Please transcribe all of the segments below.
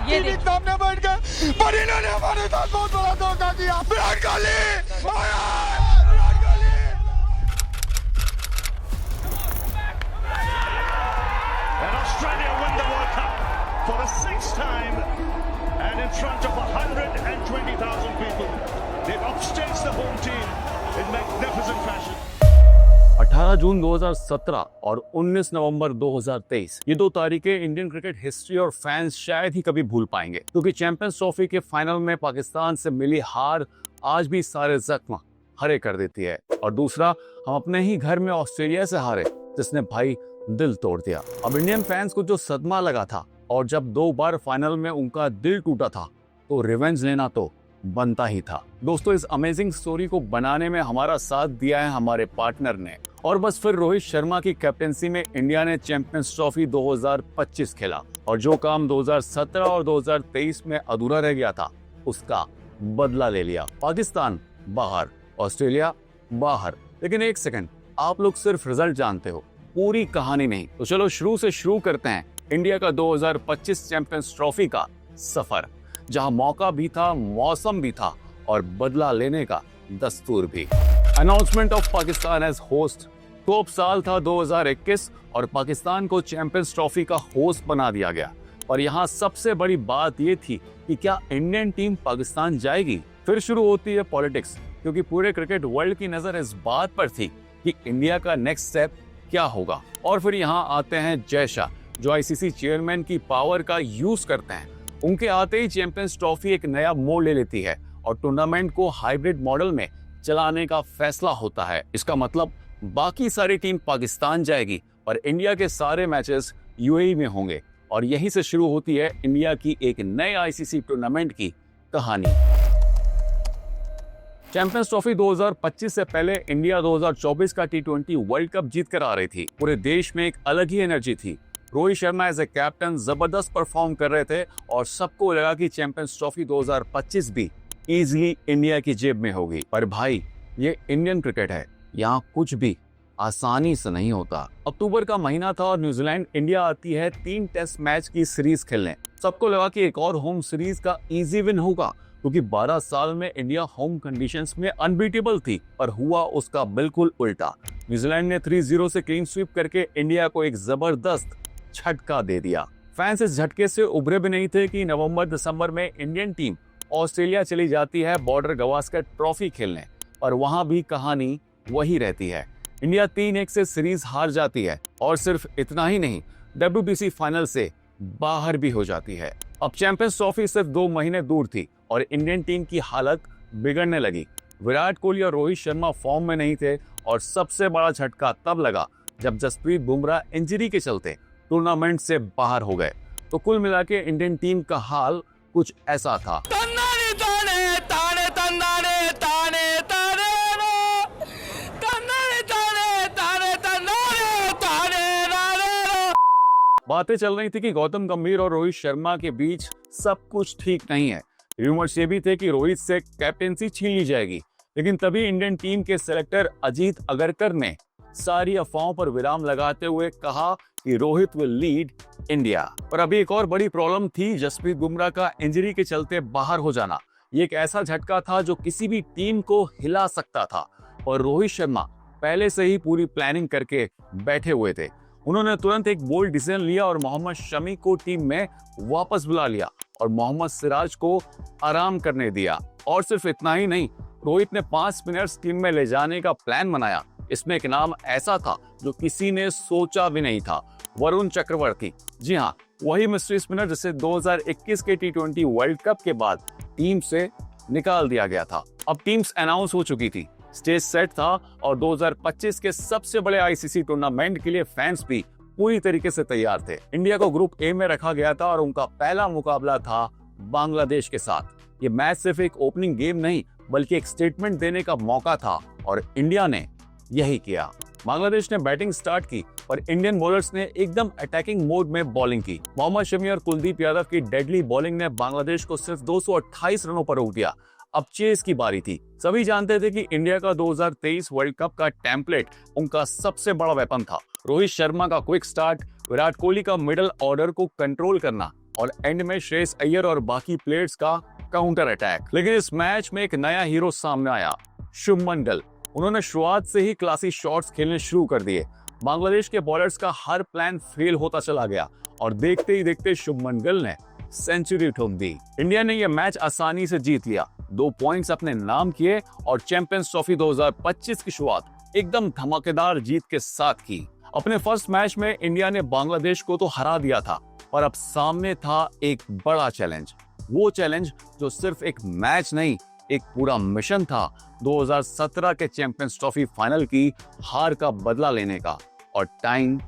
ये टीवी सामने बैठ गए, पर इन्होंने हमारे साथ बहुत बड़ा धोखा किया। Virat Kohli, Virat Kohli. And Australia win the World Cup for the 6th time and in front of 120,000 people. They've upstaged the home team in magnificent fashion. 18 जून 2017 और 19 नवंबर 2023 ये 2 तारीखें इंडियन क्रिकेट हिस्ट्री और फैंस शायद ही कभी भूल पाएंगे, क्योंकि चैंपियंस ट्रॉफी के फाइनल में पाकिस्तान से मिली हार आज भी सारे जख्म हरे कर देती है। और दूसरा, हम अपने ही घर में ऑस्ट्रेलिया से हारे, जिसने भाई दिल तोड़ दिया। अब इंडियन फैंस को जो सदमा लगा था और जब 2 बार फाइनल में उनका दिल टूटा था, तो रिवेंज लेना तो बनता ही था। दोस्तों, इस अमेजिंग स्टोरी को बनाने में हमारा साथ दिया है हमारे पार्टनर ने, और बस फिर रोहित शर्मा की कैप्टेंसी में इंडिया ने चैंपियंस ट्रॉफी 2025 खेला, और जो काम 2017 और 2023 में अधूरा रह गया था उसका बदला ले लिया। पाकिस्तान बाहर, ऑस्ट्रेलिया बाहर। लेकिन एक सेकंड, आप लोग सिर्फ रिजल्ट जानते हो, पूरी कहानी नहीं। तो चलो शुरू से शुरू करते हैं इंडिया का 2025 चैंपियंस ट्रॉफी का सफर, जहां मौका भी था, मौसम भी था और बदला लेने का दस्तूर भी। Announcement of Pakistan as host. तो अब साल था 2021 और पाकिस्तान को चैंपियंस ट्रॉफी का होस्ट बना दिया गया। और यहाँ सबसे बड़ी बात ये थी कि क्या इंडियन टीम पाकिस्तान जाएगी। फिर शुरू होती है पॉलिटिक्स, क्योंकि पूरे क्रिकेट वर्ल्ड की नजर इस बात पर थी कि इंडिया का नेक्स्ट स्टेप क्या होगा। और फिर यहाँ आते हैं जय शाह, जो आईसीसी चेयरमैन की पावर का यूज करते हैं। उनके आते ही चैंपियंस ट्रॉफी एक नया मोड़ ले लेती है और टूर्नामेंट को हाइब्रिड मॉडल में चलाने का फैसला होता है। इसका मतलब बाकी सारी टीम पाकिस्तान जाएगी और इंडिया के सारे मैचेस यूएई में होंगे। और यहीं से शुरू होती है इंडिया की एक नए आईसीसी टूर्नामेंट की कहानी। चैंपियंस ट्रॉफी 2025 से पहले इंडिया 2024 का T20 वर्ल्ड कप जीत कर आ रही थी। पूरे देश में एक अलग ही एनर्जी थी। Rohit Sharma as a captain जबरदस्त परफॉर्म कर रहे थे और सबको लगा कि चैंपियंस ट्रॉफी 2025 भी इजीली इंडिया की जेब में होगी। पर भाई, ये इंडियन क्रिकेट है, यहाँ कुछ भी आसानी से नहीं होता। अक्टूबर का महीना था और न्यूजीलैंड इंडिया आती है 3 टेस्ट मैच की सीरीज खेलने। सबको लगा कि एक और होम सीरीज का इजी विन होगा, क्योंकि 12 साल में इंडिया होम कंडीशंस में अनबीटेबल थी। पर हुआ उसका बिल्कुल उल्टा। न्यूजीलैंड ने 3-0 से क्लीन स्वीप करके इंडिया को एक जबरदस्त झटका दे दिया। फैंस इस झटके से उभरे भी नहीं थे कि नवंबर-दिसंबर में इंडियन टीम ऑस्ट्रेलिया चली जाती है बॉर्डर गवास्कर ट्रॉफी खेलने, और वहां भी कहानी वही रहती है। इंडिया 3-1 से सीरीज हार जाती है और सिर्फ इतना ही नहीं, WBC फाइनल से बाहर भी हो जाती है। अब चैंपियंस ट्रॉफी सिर्फ 2 महीने दूर थी और इंडियन टीम की हालत बिगड़ने लगी। विराट कोहली और रोहित शर्मा फॉर्म में नहीं थे, और सबसे बड़ा झटका तब लगा जब जसप्रीत बुमराह इंजरी के चलते टूर्नामेंट से बाहर हो गए। तो कुल मिला के इंडियन टीम का हाल कुछ ऐसा था। बातें चल रही थी कि गौतम गंभीर और रोहित शर्मा के बीच सब कुछ ठीक नहीं है। रूमर्स ये भी थे कि रोहित से कैप्टेंसी छीन ली जाएगी। लेकिन तभी इंडियन टीम के सेलेक्टर अजीत अगरकर ने सारी अफवाहों पर विराम लगाते हुए कहा कि रोहित विल लीड इंडिया। पर अभी एक और बड़ी प्रॉब्लम थी, जसप्रीत बुमराह का इंजरी के चलते बाहर हो जाना। ये एक ऐसा झटका था जो किसी भी टीम को हिला सकता था, और रोहित शर्मा पहले से ही पूरी प्लानिंग करके बैठे हुए थे। उन्होंने तुरंत एक बोल्ड डिसीजन लिया और मोहम्मद शमी को टीम में वापस बुला लिया और मोहम्मद सिराज को आराम करने दिया। और सिर्फ इतना ही नहीं, रोहित ने 5 स्पिनर्स टीम में ले जाने का प्लान बनाया। इसमें एक नाम ऐसा था जो किसी ने सोचा भी नहीं था, वरुण चक्रवर्ती। जी हाँ, वही मिस्ट्री स्पिनर जिसे 2021 के T20 वर्ल्ड कप के बाद टीम से निकाल दिया गया था। अब टीम्स अनाउंस हो चुकी थी, स्टेज सेट था, और 2025 के सबसे बड़े आईसीसी टूर्नामेंट के लिए फैंस भी पूरी तरीके से तैयार थे। इंडिया को ग्रुप ए में रखा गया था और उनका पहला मुकाबला था बांग्लादेश के साथ। ये मैच सिर्फ एक ओपनिंग गेम नहीं, बल्कि एक स्टेटमेंट देने का मौका था, और इंडिया ने यही किया। बांग्लादेश ने बैटिंग स्टार्ट की और इंडियन बॉलर्स ने एकदम अटैकिंग मोड में बॉलिंग की। मोहम्मद शमी और कुलदीप यादव की डेडली बॉलिंग ने बांग्लादेश को सिर्फ 228 रनों पर रोक दिया। अब चेस की बारी थी। सभी जानते थे कि इंडिया का 2023 वर्ल्ड कप का टेम्पलेट उनका सबसे बड़ा वेपन था। रोहित शर्मा का क्विक स्टार्ट, विराट कोहली का मिडिल ऑर्डर को कंट्रोल करना, और एंड में श्रेयस अय्यर और बाकी प्लेयर्स का काउंटर अटैक। लेकिन इस मैच में एक नया हीरो सामने आया, शुभमन गिल। उन्होंने शुरुआत से ही क्लासी शॉट्स खेलने शुरू कर दिए। बांग्लादेश के बॉलर्स का हर प्लान फेल होता चला गया और देखते ही देखते शुभमन गिल ने सेंचुरी ठोक दी। इंडिया ने यह मैच आसानी से जीत लिया, 2 पॉइंट्स अपने नाम किए और चैंपियंस ट्रॉफी 2025 की शुरुआत एकदम धमाकेदार जीत के साथ की। अपने फर्स्ट मैच में इंडिया ने बांग्लादेश को तो हरा दिया था, पर अब सामने था एक बड़ा चैलेंज। वो चैलेंज जो सिर्फ एक मैच नहीं, एक पूरा मिशन था 2017 के चैंपियंस ट्रॉफी फाइनल की हार का बदला लेने का, और टाइम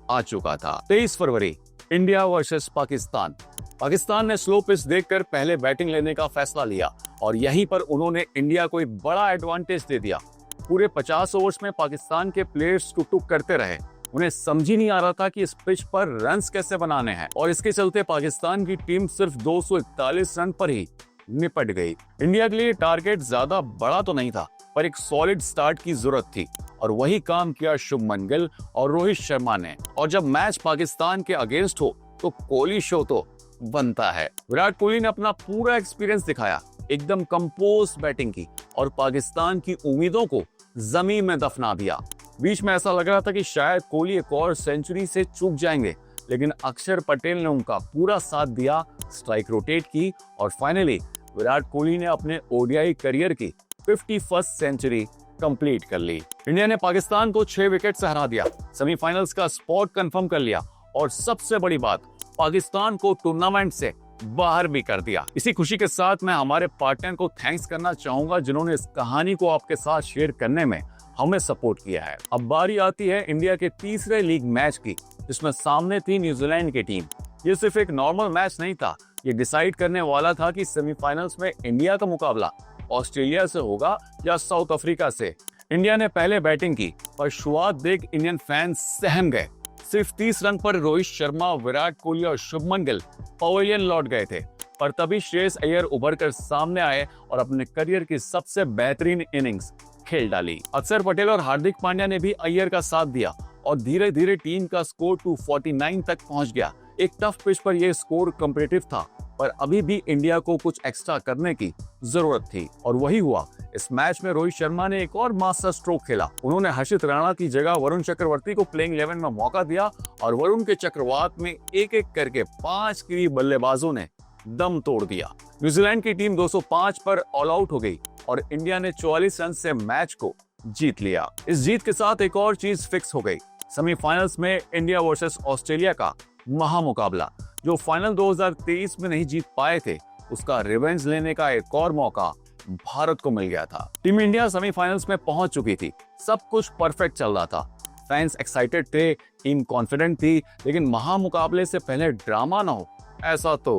आ चुका था। 23 फरवरी, इंडिया वर्सेस पाकिस्तान। पाकिस्तान ने स्लो पिच देखकर पहले बैटिंग लेने का फैसला लिया और यहीं पर उन्होंने इंडिया को एक बड़ा एडवांटेज दे दिया। पूरे 50 ओवर्स में पाकिस्तान के प्लेयर्स टुक-टुक करते रहे। उन्हें समझ ही नहीं आ रहा था कि इस पिच पर रन्स कैसे बनाने हैं, और इसके चलते पाकिस्तान की टीम सिर्फ 241 रन पर ही निपट गई। इंडिया के लिए टारगेट ज्यादा बड़ा तो नहीं था, पर एक सॉलिड स्टार्ट की जरूरत थी, और वही काम किया शुभमन गिल और रोहित शर्मा ने। और जब मैच पाकिस्तान के अगेंस्ट हो तो कोहली शो तो बनता है। विराट कोहली ने अपना पूरा एक्सपीरियंस दिखाया, एकदम कंपोज बैटिंग की और पाकिस्तान की उम्मीदों को जमीन में दफना दिया। बीच में ऐसा लग रहा था कि शायद कोहली एक और सेंचुरी से चूक जाएंगे, लेकिन अक्षर पटेल ने उनका पूरा साथ दिया, स्ट्राइक रोटेट की और फाइनली विराट कोहली ने अपने ओडीआई करियर की 51st सेंचुरी कंप्लीट कर ली। इंडिया ने पाकिस्तान को 6 विकेट से हरा दिया, सेमीफाइनल्स का स्पॉट कंफर्म कर लिया और सबसे बड़ी बात, पाकिस्तान को टूर्नामेंट से बाहर भी कर दिया। इसी खुशी के साथ मैं हमारे पार्टनर को थैंक्स करना चाहूंगा जिन्होंने इस कहानी को आपके साथ शेयर करने में हमें सपोर्ट किया है। अब बारी आती है इंडिया के तीसरे लीग मैच की, जिसमें सामने थी न्यूजीलैंड की टीम। ये सिर्फ एक नॉर्मल मैच नहीं था, ये डिसाइड करने वाला था कि सेमीफाइनल्स में इंडिया का मुकाबला ऑस्ट्रेलिया से होगा या साउथ अफ्रीका से। इंडिया ने पहले बैटिंग की, पर शुरुआत देख इंडियन फैंस सहम गए। सिर्फ 30 रन पर रोहित शर्मा, विराट कोहली और शुभमन गिल पवेलियन लौट गए थे, पर तभी श्रेयस अय्यर उभर कर सामने आए और अपने करियर की सबसे बेहतरीन इनिंग्स खेल डाली। अक्षर पटेल और हार्दिक पांड्या ने भी अय्यर का साथ दिया और धीरे धीरे टीम का स्कोर 249 तक पहुंच गया। एक टफ पिच पर यह स्कोर कॉम्पिटिटिव था, पर अभी भी इंडिया को कुछ एक्स्ट्रा करने की जरूरत थी, और वही हुआ। इस मैच में रोहित शर्मा ने एक और मास्टर स्ट्रोक खेला। उन्होंने हर्षित राणा की जगह वरुण चक्रवर्ती को प्लेइंग 11 में मौका दिया और वरुण के चक्रवात में एक एक करके 5 किरी बल्लेबाजों ने दम तोड़ दिया। न्यूजीलैंड की टीम 205 पर ऑल आउट हो गई और इंडिया ने 44 रन से मैच को जीत लिया। इस जीत के साथ एक और चीज फिक्स हो गई, सेमीफाइनल्स में इंडिया वर्सेस ऑस्ट्रेलिया का महामुकाबला। जो फाइनल 2023 में नहीं जीत पाए थे, उसका रिवेंज लेने का एक और मौका भारत को मिल गया था। टीम इंडिया सेमीफाइनल्स में पहुंच चुकी थी, सब कुछ परफेक्ट चल रहा था, फैंस एक्साइटेड थे, टीम कॉन्फिडेंट थी, लेकिन महामुकाबले से पहले ड्रामा ना हो, ऐसा तो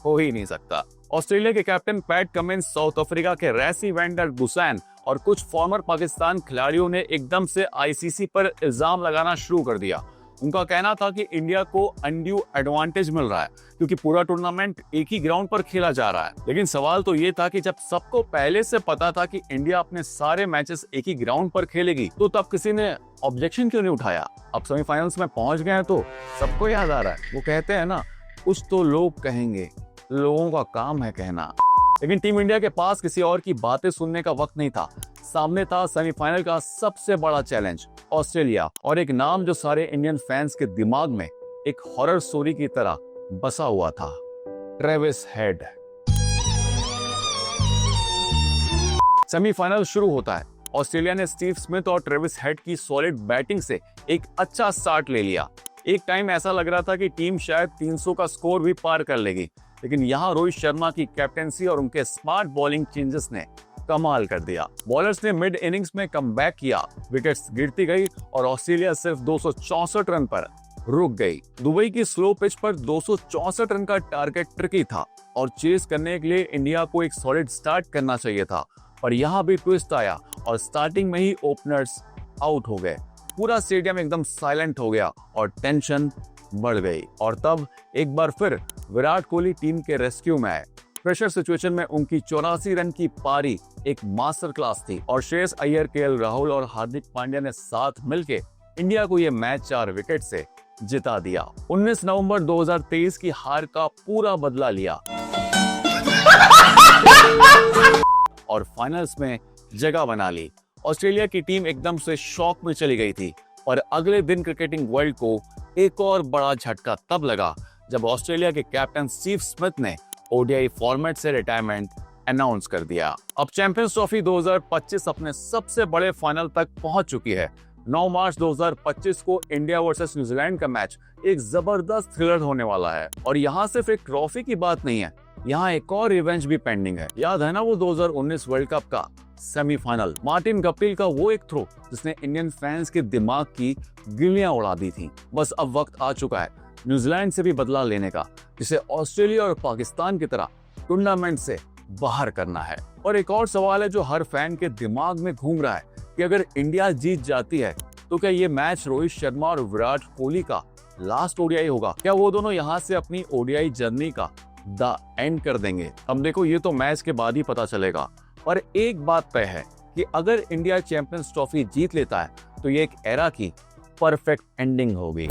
हो ही नहीं सकता। ऑस्ट्रेलिया के captain PAT Cummins, south Africa के रैसी वैन डर बुसैन और कुछ फॉर्मर पाकिस्तान खिलाड़ियों ने एकदम से आईसीसी पर इल्जाम लगाना शुरू कर दिया। उनका कहना था कि इंडिया को अनड्यू एडवांटेज मिल रहा है क्योंकि पूरा टूर्नामेंट एक ही ग्राउंड पर खेला जा रहा है। लेकिन सवाल तो ये था कि जब सबको पहले से पता था कि इंडिया अपने सारे मैचेस एक ही ग्राउंड पर खेलेगी, तो तब किसी ने ऑब्जेक्शन क्यों नहीं उठाया? अब सेमीफाइनल्स में पहुंच गए हैं तो सबको याद आ रहा है, वो कहते हैं ना, कुछ तो लोग कहेंगे, लोगों का काम है कहना। लेकिन टीम इंडिया के पास किसी और की बातें सुनने का वक्त नहीं था। सामने था सेमीफाइनल का सबसे बड़ा चैलेंज, ऑस्ट्रेलिया, और एक नाम जो सारे इंडियन फैंस के दिमाग में एक हॉरर स्टोरी की तरह बसा हुआ था, ट्रेविस हेड। सेमीफाइनल शुरू होता है। ऑस्ट्रेलिया ने स्टीव स्मिथ और ट्रेविस हेड की सॉलिड बैटिंग से एक अच्छा स्टार्ट ले लिया। एक टाइम ऐसा लग रहा था कि टीम शायद 300 का स्कोर भी पार कर लेगी, लेकिन यहाँ रोहित शर्मा की कैप्टेंसी और उनके स्मार्ट बॉलिंग चेंजेस ने कमाल कर दिया। बॉलर्स ने मिड इनिंग्स में कमबैक किया, विकेट्स गिरती गई और ऑस्ट्रेलिया सिर्फ 264 रन पर रुक गई। दुबई की स्लो पिच पर 264 रन का टारगेट ट्रिकी था और चेस करने के लिए इंडिया को एक सॉलिड स्टार्ट करना चाहिए था, पर यहाँ भी ट्विस्ट आया और स्टार्टिंग में ही ओपनर्स आउट हो गए। पूरा स्टेडियम एकदम साइलेंट हो गया और टेंशन बढ़ गई। और तब एक बार फिर विराट कोहली टीम के रेस्क्यू में आए। प्रेशर सिचुएशन में उनकी 84 रन की पारी एक मास्टर क्लास थी और श्रेयस अय्यर, केएल राहुल और हार्दिक पांड्या ने साथ मिलके इंडिया को यह मैच 4 विकेट से जिता दिया। 19 नवंबर 2023 की हार का पूरा बदला लिया और फाइनल्स में जगह बना ली। ऑस्ट्रेलिया की टीम एकदम से शॉक में चली गई थी और अगले दिन क्रिकेटिंग वर्ल्ड को एक और बड़ा झटका तब लगा जब ऑस्ट्रेलिया के कैप्टन स्टीव स्मिथ ने ओडीआई फॉर्मेट से रिटायरमेंट अनाउंस कर दिया। अब चैंपियंस ट्रॉफी 2025 अपने सबसे बड़े फाइनल तक पहुंच चुकी है। 9 मार्च 2025 को इंडिया वर्सेस न्यूजीलैंड का मैच एक जबरदस्त थ्रिलर होने वाला है और यहाँ सिर्फ एक ट्रॉफी की बात नहीं है, यहाँ एक और रिवेंज भी पेंडिंग है। याद है ना वो 2019 वर्ल्ड कप का सेमीफाइनल, मार्टिन गप्टिल का वो एक थ्रो जिसने इंडियन फैंस के दिमाग की गिल्लियां उड़ा दी थी। बस अब वक्त आ चुका है न्यूजीलैंड से भी बदला लेने का, जिसे ऑस्ट्रेलिया और पाकिस्तान की तरह टूर्नामेंट से बाहर करना है। और एक और सवाल है जो हर फैन के दिमाग में घूम रहा है कि अगर इंडिया जीत जाती है तो क्या ये मैच रोहित शर्मा और विराट कोहली का लास्ट ओडीआई होगा? क्या वो दोनों यहाँ से अपनी ओडीआई जर्नी का द एंड कर देंगे? अब देखो ये तो मैच के बाद ही पता चलेगा, पर एक बात तय है कि अगर इंडिया चैंपियंस ट्रॉफी जीत लेता है तो ये एक एरा की परफेक्ट एंडिंग होगी।